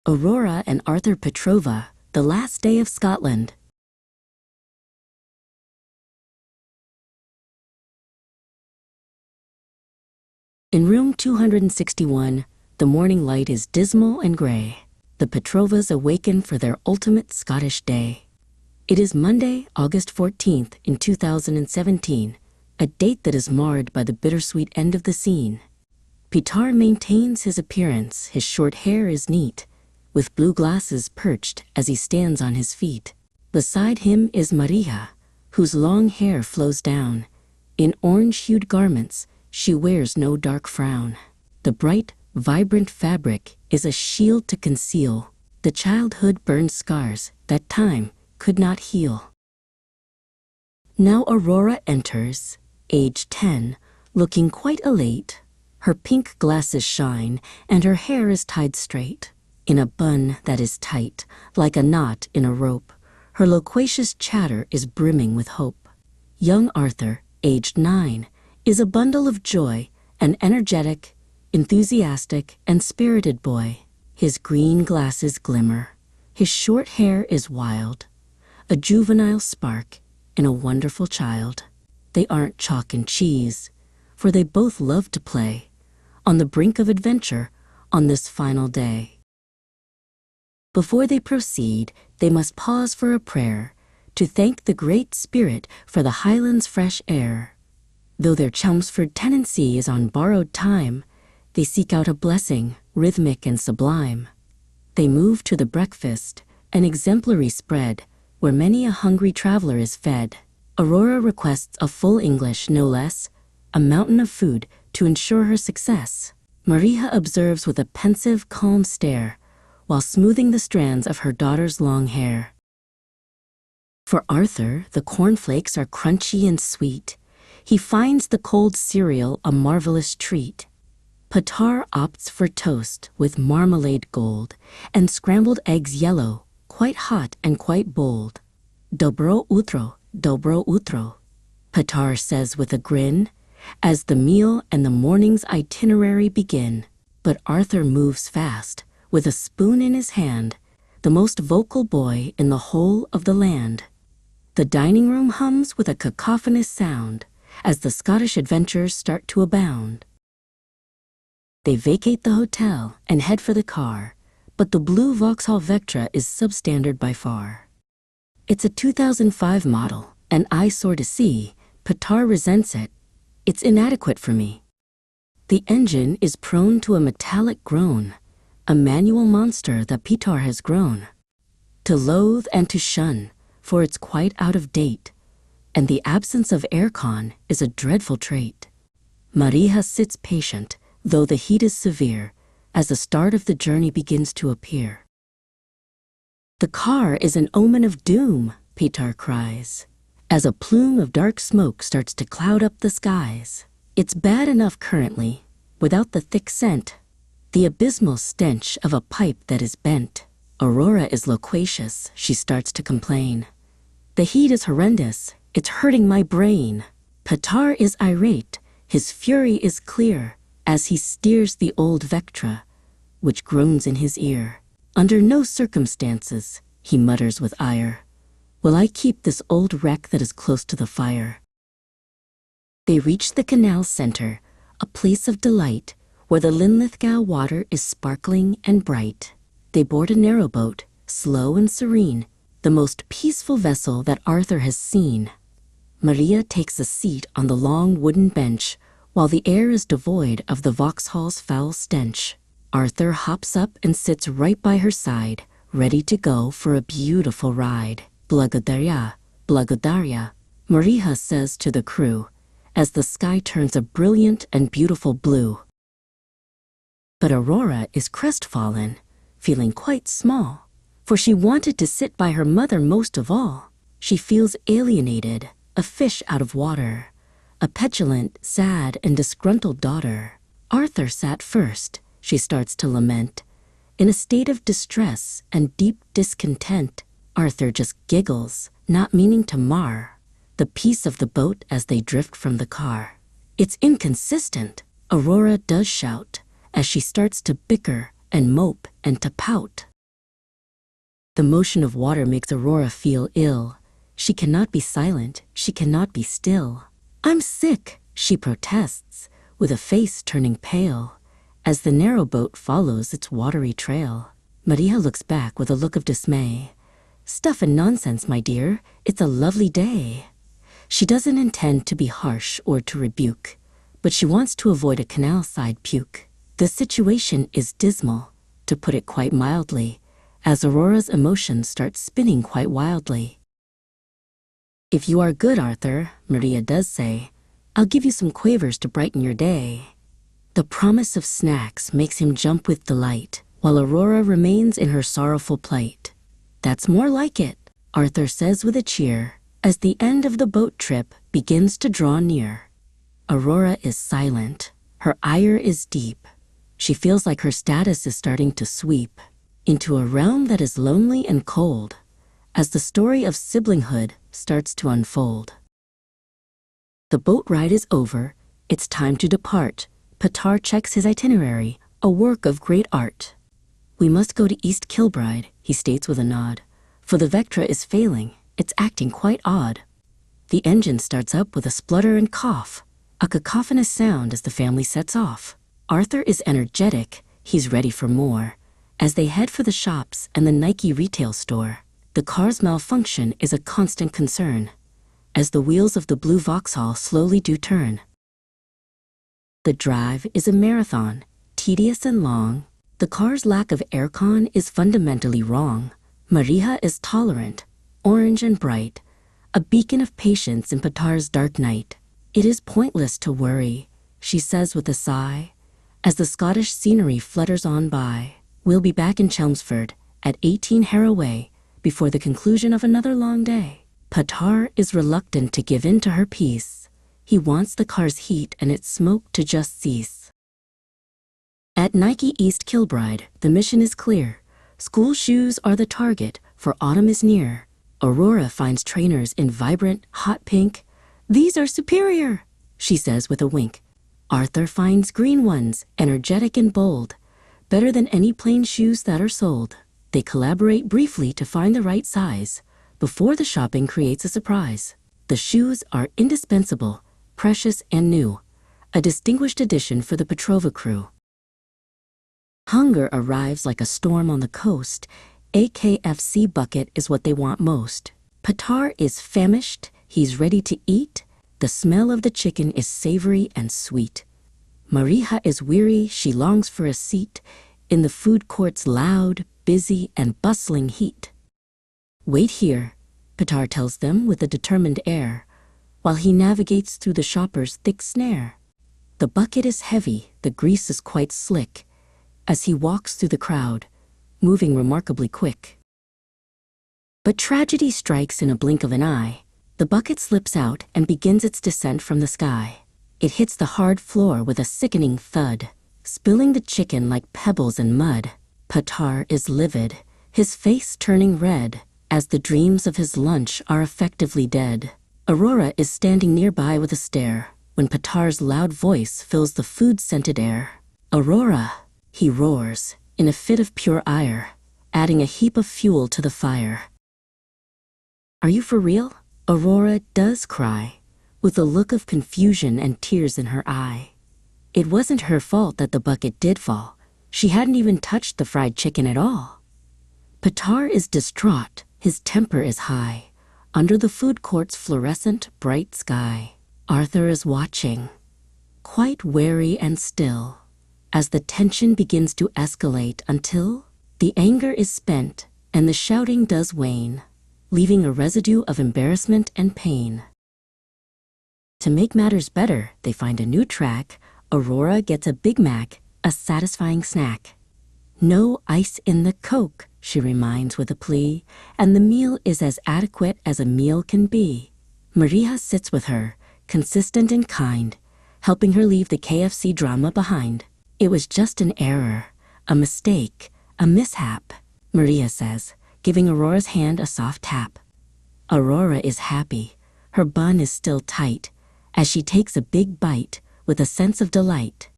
Aurora and Arthur Petrova, The Last Day of Scotland. In room 261, the morning light is dismal and grey. The Petrovas awaken for their ultimate Scottish day. It is Monday, August 14th in 2017, a date that is marred by the bittersweet end of the scene. Petar maintains his appearance, his short hair is neat, with blue glasses perched as he stands on his feet. Beside him is Maria, whose long hair flows down. In orange-hued garments, she wears no dark frown. The bright, vibrant fabric is a shield to conceal the childhood-burned scars that time could not heal. Now Aurora enters, age 10, looking quite elate. Her pink glasses shine, and her hair is tied straight, in a bun that is tight, like a knot in a rope. Her loquacious chatter is brimming with hope. Young Arthur, aged 9, is a bundle of joy, an energetic, enthusiastic, and spirited boy. His green glasses glimmer. His short hair is wild, a juvenile spark in a wonderful child. They aren't chalk and cheese, for they both love to play on the brink of adventure on this final day. Before they proceed, they must pause for a prayer to thank the Great Spirit for the Highlands' fresh air. Though their Chelmsford tenancy is on borrowed time, they seek out a blessing, rhythmic and sublime. They move to the breakfast, an exemplary spread, where many a hungry traveler is fed. Aurora requests a full English, no less, a mountain of food to ensure her success. Maria observes with a pensive, calm stare, while smoothing the strands of her daughter's long hair. For Arthur, the cornflakes are crunchy and sweet. He finds the cold cereal a marvelous treat. Petar opts for toast with marmalade gold, and scrambled eggs yellow, quite hot and quite bold. Dobro utro, Petar says with a grin, as the meal and the morning's itinerary begin. But Arthur moves fast, with a spoon in his hand, the most vocal boy in the whole of the land. The dining room hums with a cacophonous sound as the Scottish adventures start to abound. They vacate the hotel and head for the car, but the blue Vauxhall Vectra is substandard by far. It's a 2005 model, an eyesore to see. Petar resents it. It's inadequate for me. The engine is prone to a metallic groan, a manual monster that Petar has grown to loathe and to shun, for it's quite out of date, and the absence of aircon is a dreadful trait. Maria sits patient, though the heat is severe, as the start of the journey begins to appear. The car is an omen of doom, Petar cries, as a plume of dark smoke starts to cloud up the skies. It's bad enough currently, without the thick scent, the abysmal stench of a pipe that is bent. Aurora is loquacious, she starts to complain. The heat is horrendous, it's hurting my brain. Petar is irate, his fury is clear, as he steers the old Vectra, which groans in his ear. Under no circumstances, he mutters with ire, will I keep this old wreck that is close to the fire. They reach the canal center, a place of delight, where the Linlithgow water is sparkling and bright. They board a narrow boat, slow and serene, the most peaceful vessel that Arthur has seen. Maria takes a seat on the long wooden bench, while the air is devoid of the Vauxhall's foul stench. Arthur hops up and sits right by her side, ready to go for a beautiful ride. Blagodaria, Blagodaria, Maria says to the crew, as the sky turns a brilliant and beautiful blue. But Aurora is crestfallen, feeling quite small, for she wanted to sit by her mother most of all. She feels alienated, a fish out of water, a petulant, sad, and disgruntled daughter. Arthur sat first, she starts to lament. In a state of distress and deep discontent, Arthur just giggles, not meaning to mar the peace of the boat as they drift from the car. It's inconsistent, Aurora does shout, as she starts to bicker and mope and to pout. The motion of water makes Aurora feel ill. She cannot be silent, she cannot be still. "I'm sick," she protests, with a face turning pale, as the narrow boat follows its watery trail. Maria looks back with a look of dismay. "Stuff and nonsense, my dear, it's a lovely day." She doesn't intend to be harsh or to rebuke, but she wants to avoid a canal-side puke. The situation is dismal, to put it quite mildly, as Aurora's emotions start spinning quite wildly. "If you are good, Arthur," Maria does say, "I'll give you some quavers to brighten your day." The promise of snacks makes him jump with delight, while Aurora remains in her sorrowful plight. "That's more like it," Arthur says with a cheer, as the end of the boat trip begins to draw near. Aurora is silent. Her ire is deep. She feels like her status is starting to sweep into a realm that is lonely and cold, as the story of siblinghood starts to unfold. The boat ride is over. It's time to depart. Petar checks his itinerary, a work of great art. "We must go to East Kilbride," he states with a nod, "for the Vectra is failing. It's acting quite odd." The engine starts up with a splutter and cough, a cacophonous sound as the family sets off. Arthur is energetic. He's ready for more. As they head for the shops and the Nike retail store, the car's malfunction is a constant concern, as the wheels of the blue Vauxhall slowly do turn. The drive is a marathon, tedious and long. The car's lack of aircon is fundamentally wrong. Maria is tolerant, orange and bright, a beacon of patience in Petar's dark night. "It is pointless to worry," she says with a sigh, as the Scottish scenery flutters on by. "We'll be back in Chelmsford at 18 Harroway before the conclusion of another long day." Petar is reluctant to give in to her peace. He wants the car's heat and its smoke to just cease. At Nike East Kilbride, the mission is clear. School shoes are the target, for autumn is near. Aurora finds trainers in vibrant, hot pink. "These are superior," she says with a wink. Arthur finds green ones, energetic and bold, better than any plain shoes that are sold. They collaborate briefly to find the right size, before the shopping creates a surprise. The shoes are indispensable, precious and new, a distinguished addition for the Petrova crew. Hunger arrives like a storm on the coast. A KFC bucket is what they want most. Petar is famished, he's ready to eat. The smell of the chicken is savory and sweet. Maria is weary, she longs for a seat in the food court's loud, busy, and bustling heat. "Wait here," Petar tells them with a determined air, while he navigates through the shopper's thick snare. The bucket is heavy, the grease is quite slick, as he walks through the crowd, moving remarkably quick. But tragedy strikes in a blink of an eye. The bucket slips out and begins its descent from the sky. It hits the hard floor with a sickening thud, spilling the chicken like pebbles in mud. Petar is livid, his face turning red, as the dreams of his lunch are effectively dead. Aurora is standing nearby with a stare, when Petar's loud voice fills the food-scented air. "Aurora!" he roars, in a fit of pure ire, adding a heap of fuel to the fire. "Are you for real?" Aurora does cry, with a look of confusion and tears in her eye. It wasn't her fault that the bucket did fall. She hadn't even touched the fried chicken at all. Petar is distraught, his temper is high, under the food court's fluorescent, bright sky. Arthur is watching, quite wary and still, as the tension begins to escalate until the anger is spent and the shouting does wane, leaving a residue of embarrassment and pain. To make matters better, they find a new track. Aurora gets a Big Mac, a satisfying snack. "No ice in the Coke," she reminds with a plea, and the meal is as adequate as a meal can be. Maria sits with her, consistent and kind, helping her leave the KFC drama behind. "It was just an error, a mistake, a mishap," Maria says, giving Aurora's hand a soft tap. Aurora is happy. Her bun is still tight, as she takes a big bite with a sense of delight.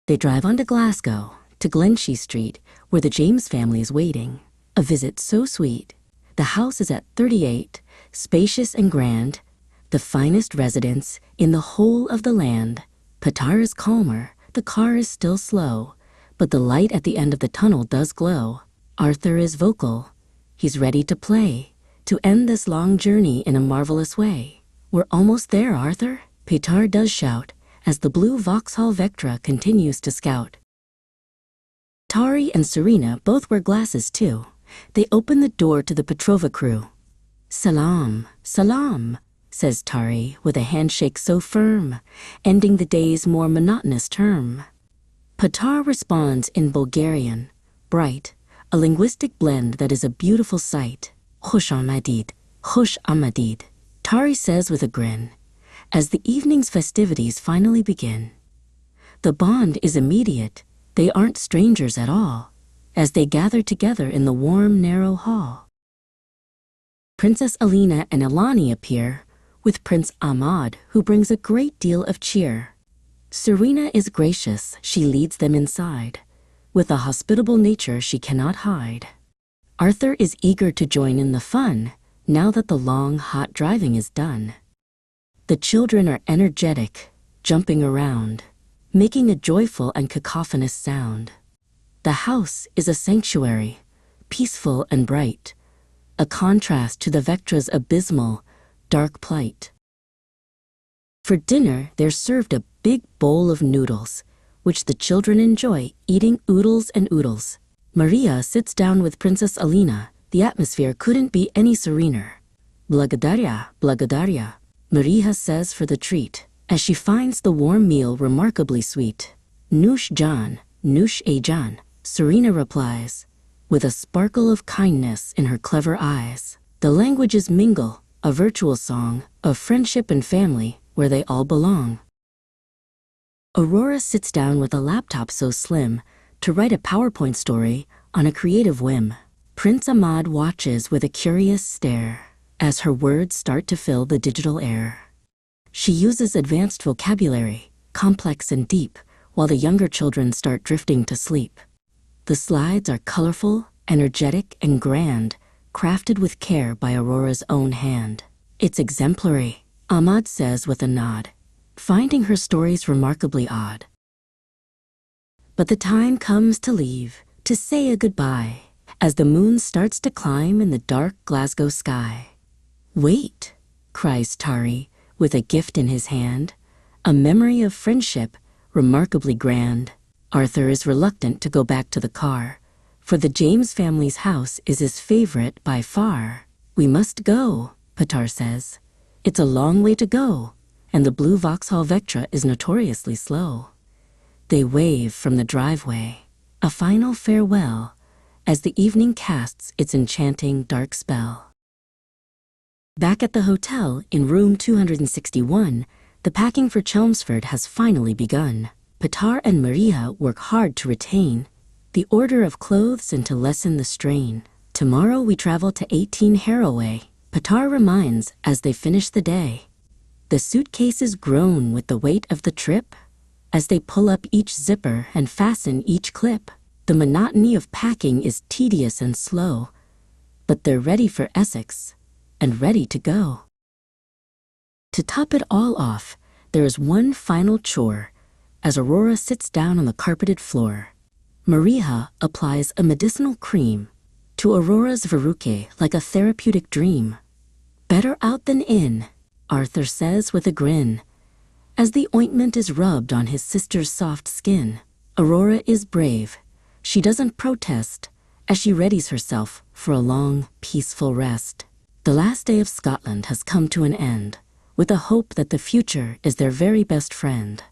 They drive on to Glasgow, to Glenshee Street, where the James family is waiting. A visit so sweet. The house is at 38, spacious and grand, the finest residence in the whole of the land. Petar is calmer, the car is still slow, but the light at the end of the tunnel does glow. Arthur is vocal. He's ready to play, to end this long journey in a marvelous way. We're almost there, Arthur, Petar does shout, as the blue Vauxhall Vectra continues to scout. Tari and Serena both wear glasses too. They open the door to the Petrova crew. Salam, salam, says Tari with a handshake so firm, ending the day's more monotonous term. Petar responds in Bulgarian, bright, a linguistic blend that is a beautiful sight. Khush amadid, khush amadid, Tari says with a grin, as the evening's festivities finally begin. The bond is immediate, they aren't strangers at all, as they gather together in the warm, narrow hall. Princess Alina and Elani appear, with Prince Ahmad, who brings a great deal of cheer. Serena is gracious, she leads them inside. With a hospitable nature she cannot hide. Arthur is eager to join in the fun, now that the long, hot driving is done. The children are energetic, jumping around, making a joyful and cacophonous sound. The house is a sanctuary, peaceful and bright, a contrast to the Vectra's abysmal, dark plight. For dinner, they're served a big bowl of noodles, which the children enjoy eating oodles and oodles. Maria sits down with Princess Alina. The atmosphere couldn't be any serener. Благодаря, благодаря, Maria says for the treat, as she finds the warm meal remarkably sweet. Nush Jan, Nush e Jan, Serena replies, with a sparkle of kindness in her clever eyes. The languages mingle, a virtual song of friendship and family where they all belong. Aurora sits down with a laptop so slim to write a PowerPoint story on a creative whim. Prince Ahmad watches with a curious stare as her words start to fill the digital air. She uses advanced vocabulary, complex and deep, while the younger children start drifting to sleep. The slides are colorful, energetic, and grand, crafted with care by Aurora's own hand. It's exemplary, Ahmad says with a nod, finding her stories remarkably odd. But the time comes to leave, to say a goodbye, as the moon starts to climb in the dark Glasgow sky. Wait, cries Tari, with a gift in his hand, a memory of friendship, remarkably grand. Arthur is reluctant to go back to the car, for the James family's house is his favorite by far. We must go, Petar says. It's a long way to go, and the blue Vauxhall Vectra is notoriously slow. They wave from the driveway, a final farewell, as the evening casts its enchanting dark spell. Back at the hotel in room 261, the packing for Chelmsford has finally begun. Petar and Maria work hard to retain the order of clothes and to lessen the strain. Tomorrow we travel to 18 Harroway, Petar reminds as they finish the day. The suitcases groan with the weight of the trip as they pull up each zipper and fasten each clip. The monotony of packing is tedious and slow, but they're ready for Essex and ready to go. To top it all off, there is one final chore as Aurora sits down on the carpeted floor. Maria applies a medicinal cream to Aurora's verruche like a therapeutic dream. Better out than in, Arthur says with a grin, as the ointment is rubbed on his sister's soft skin. Aurora is brave. She doesn't protest as she readies herself for a long, peaceful rest. The last day of Scotland has come to an end, with a hope that the future is their very best friend.